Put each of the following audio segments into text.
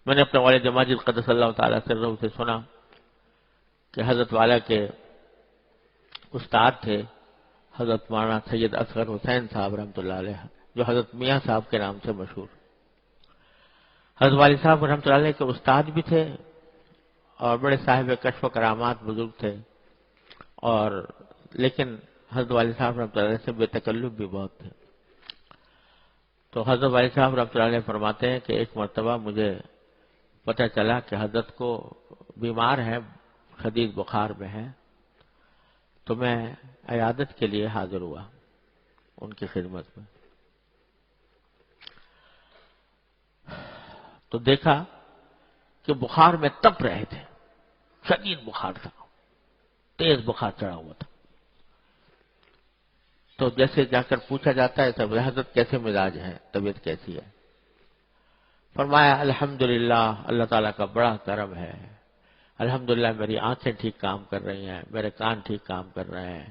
میں نے اپنے والد ماجد قدس اللہ تعالیٰ سرہ سے سنا کہ حضرت والا کے استاد تھے حضرت مولانا سید اصغر حسین صاحب رحمۃ اللہ علیہ، جو حضرت میاں صاحب کے نام سے مشہور۔ حضرت والد صاحب رحمۃ اللہ علیہ کے استاد بھی تھے اور بڑے صاحب کشف و کرامات بزرگ تھے، اور لیکن حضرت والد صاحب رحمۃ اللہ علیہ سے بے تکلف بھی بہت تھے۔ تو حضرت والد صاحب رحمۃ اللہ علیہ فرماتے ہیں کہ ایک مرتبہ مجھے پتہ چلا کہ حضرت کو بیمار ہے، شدید بخار میں ہے، تو میں عیادت کے لیے حاضر ہوا ان کی خدمت میں۔ تو دیکھا کہ بخار میں تپ رہے تھے، شدید بخار تھا، تیز بخار چڑھا ہوا تھا۔ تو جیسے جا کر پوچھا جاتا ہے سب حضرت کیسے مزاج ہے، طبیعت کیسی ہے؟ فرمایا الحمدللہ، اللہ تعالیٰ کا بڑا کرم ہے، الحمدللہ میری آنکھیں ٹھیک کام کر رہی ہیں، میرے کان ٹھیک کام کر رہے ہیں،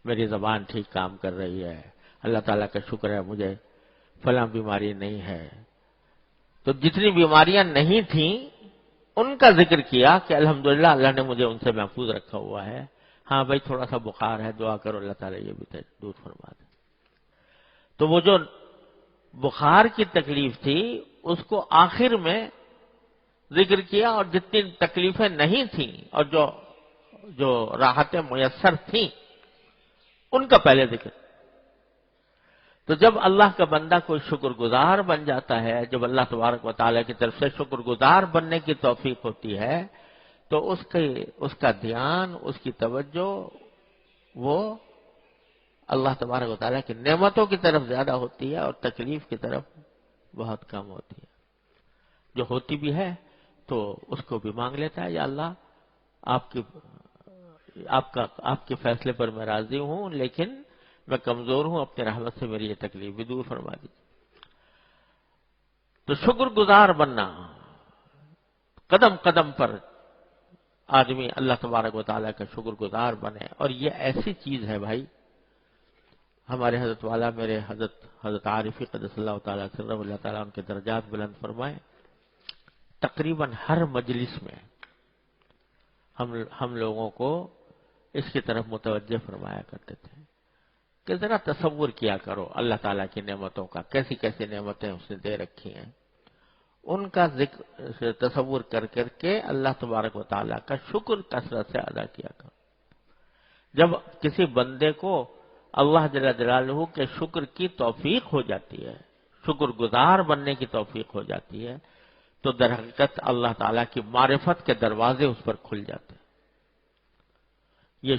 میری زبان ٹھیک کام کر رہی ہے، اللہ تعالیٰ کا شکر ہے مجھے فلاں بیماری نہیں ہے۔ تو جتنی بیماریاں نہیں تھیں ان کا ذکر کیا کہ الحمدللہ اللہ نے مجھے ان سے محفوظ رکھا ہوا ہے، ہاں بھائی تھوڑا سا بخار ہے، دعا کرو اللہ تعالیٰ یہ بھی دور فرما دے۔ تو وہ جو بخار کی تکلیف تھی اس کو آخر میں ذکر کیا، اور جتنی تکلیفیں نہیں تھیں اور جو راحتیں میسر تھیں ان کا پہلے ذکر۔ تو جب اللہ کا بندہ کوئی شکر گزار بن جاتا ہے، جب اللہ تبارک و تعالیٰ کی طرف سے شکر گزار بننے کی توفیق ہوتی ہے، تو اس کا دھیان، اس کی توجہ وہ اللہ تبارک و تعالیٰ کی نعمتوں کی طرف زیادہ ہوتی ہے اور تکلیف کی طرف بہت کم ہوتی ہے۔ جو ہوتی بھی ہے تو اس کو بھی مانگ لیتا ہے، یا اللہ آپ کے فیصلے پر میں راضی ہوں، لیکن میں کمزور ہوں، اپنے رحمت سے میری یہ تکلیف بھی دور فرما دیجیے۔ تو شکر گزار بننا، قدم قدم پر آدمی اللہ تبارک و تعالیٰ کا شکر گزار بنے، اور یہ ایسی چیز ہے بھائی، ہمارے حضرت والا میرے حضرت عارفی قدس اللہ تعالیٰ سرہ اللہ تعالیٰ ان کے درجات بلند فرمائے، تقریباً ہر مجلس میں ہم لوگوں کو اس کی طرف متوجہ فرمایا کرتے تھے کہ ذرا تصور کیا کرو اللہ تعالیٰ کی نعمتوں کا، کیسی کیسی نعمتیں اس نے دے رکھی ہیں، ان کا ذکر تصور کر کر کے اللہ تبارک و تعالیٰ کا شکر کثرت سے ادا کیا کرو۔ جب کسی بندے کو اللہ جل جلالہ کے شکر کی توفیق ہو جاتی ہے، شکر گزار بننے کی توفیق ہو جاتی ہے، تو در حقیقت اللہ تعالیٰ کی معرفت کے دروازے اس پر کھل جاتے ہیں۔ یہ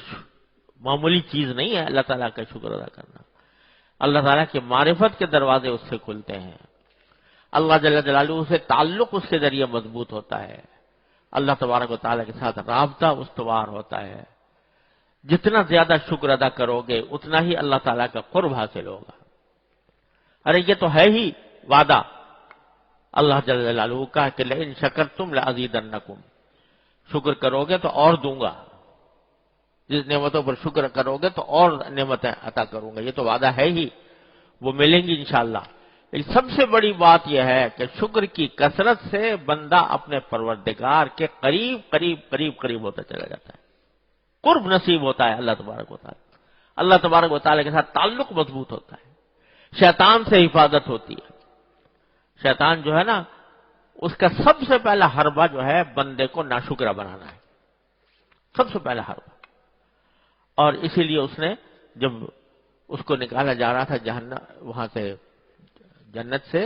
معمولی چیز نہیں ہے اللہ تعالیٰ کا شکر ادا کرنا، اللہ تعالیٰ کی معرفت کے دروازے اس سے کھلتے ہیں، اللہ جل جلالہ سے تعلق اس کے ذریعے مضبوط ہوتا ہے، اللہ تبارک و تعالیٰ کے ساتھ رابطہ استوار ہوتا ہے۔ جتنا زیادہ شکر ادا کرو گے اتنا ہی اللہ تعالیٰ کا قرب حاصل ہوگا۔ ارے یہ تو ہے ہی وعدہ اللہ جل جلالہ کا کہ لئن شکرتم لأزیدنکم، شکر کرو گے تو اور دوں گا، جس نعمتوں پر شکر کرو گے تو اور نعمتیں عطا کروں گا، یہ تو وعدہ ہے ہی، وہ ملیں گی انشاءاللہ۔ لیکن سب سے بڑی بات یہ ہے کہ شکر کی کثرت سے بندہ اپنے پروردگار کے قریب قریب قریب قریب ہوتا چلا جاتا ہے، قرب نصیب ہوتا ہے اللہ تبارک و تعالیٰ، اللہ تبارک و تعالیٰ کے ساتھ تعلق مضبوط ہوتا ہے، شیطان سے حفاظت ہوتی ہے۔ شیطان جو ہے نا، اس کا سب سے پہلا حربہ جو ہے بندے کو ناشکرہ بنانا ہے، سب سے پہلا حربہ۔ اور اسی لیے اس نے جب اس کو نکالا جا رہا تھا وہاں سے جنت سے،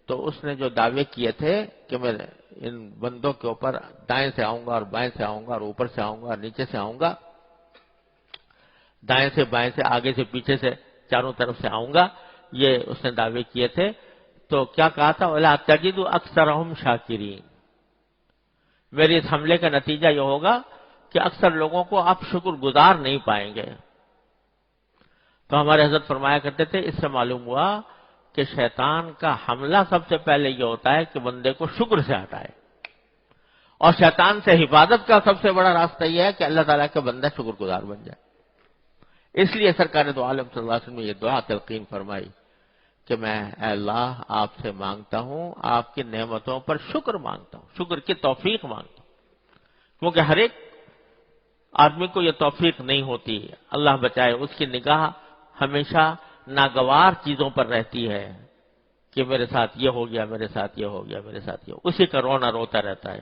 تو اس نے جو دعوے کیے تھے کہ میں ان بندوں کے اوپر دائیں سے آؤں گا اور بائیں سے آؤں گا اور اوپر سے آؤں گا اور نیچے سے آؤں گا، دائیں سے بائیں سے آگے سے پیچھے سے چاروں طرف سے آؤں گا، یہ اس نے دعوے کیے تھے۔ تو کیا کہا تھا؟ وَلَا تَجِدُ أَكْثَرَهُمْ شَاكِرِينَ، میرے اس حملے کا نتیجہ یہ ہوگا کہ اکثر لوگوں کو آپ شکر گزار نہیں پائیں گے۔ تو ہمارے حضرت فرمایا کرتے تھے اس سے معلوم ہوا کہ شیطان کا حملہ سب سے پہلے یہ ہوتا ہے کہ بندے کو شکر سے ہٹائے، اور شیطان سے حفاظت کا سب سے بڑا راستہ یہ ہے کہ اللہ تعالیٰ کا بندہ شکر گزار بن جائے۔ اس لیے سرکار دو عالم صلی اللہ علیہ وسلم نے یہ دعا تلقین فرمائی کہ میں اے اللہ آپ سے مانگتا ہوں، آپ کی نعمتوں پر شکر مانگتا ہوں، شکر کی توفیق مانگتا ہوں، کیونکہ ہر ایک آدمی کو یہ توفیق نہیں ہوتی، اللہ بچائے، اس کی نگاہ ہمیشہ ناگوار چیزوں پر رہتی ہے کہ میرے ساتھ یہ ہو گیا، میرے ساتھ یہ ہو گیا، میرے ساتھ یہ، اسی کا رونا روتا رہتا ہے۔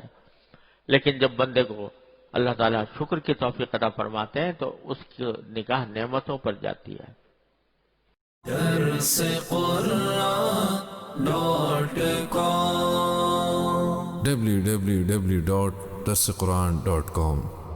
لیکن جب بندے کو اللہ تعالیٰ شکر کی توفیق عطا فرماتے ہیں تو اس کی نگاہ نعمتوں پر جاتی ہے۔ درس قرآن www.darsequran.com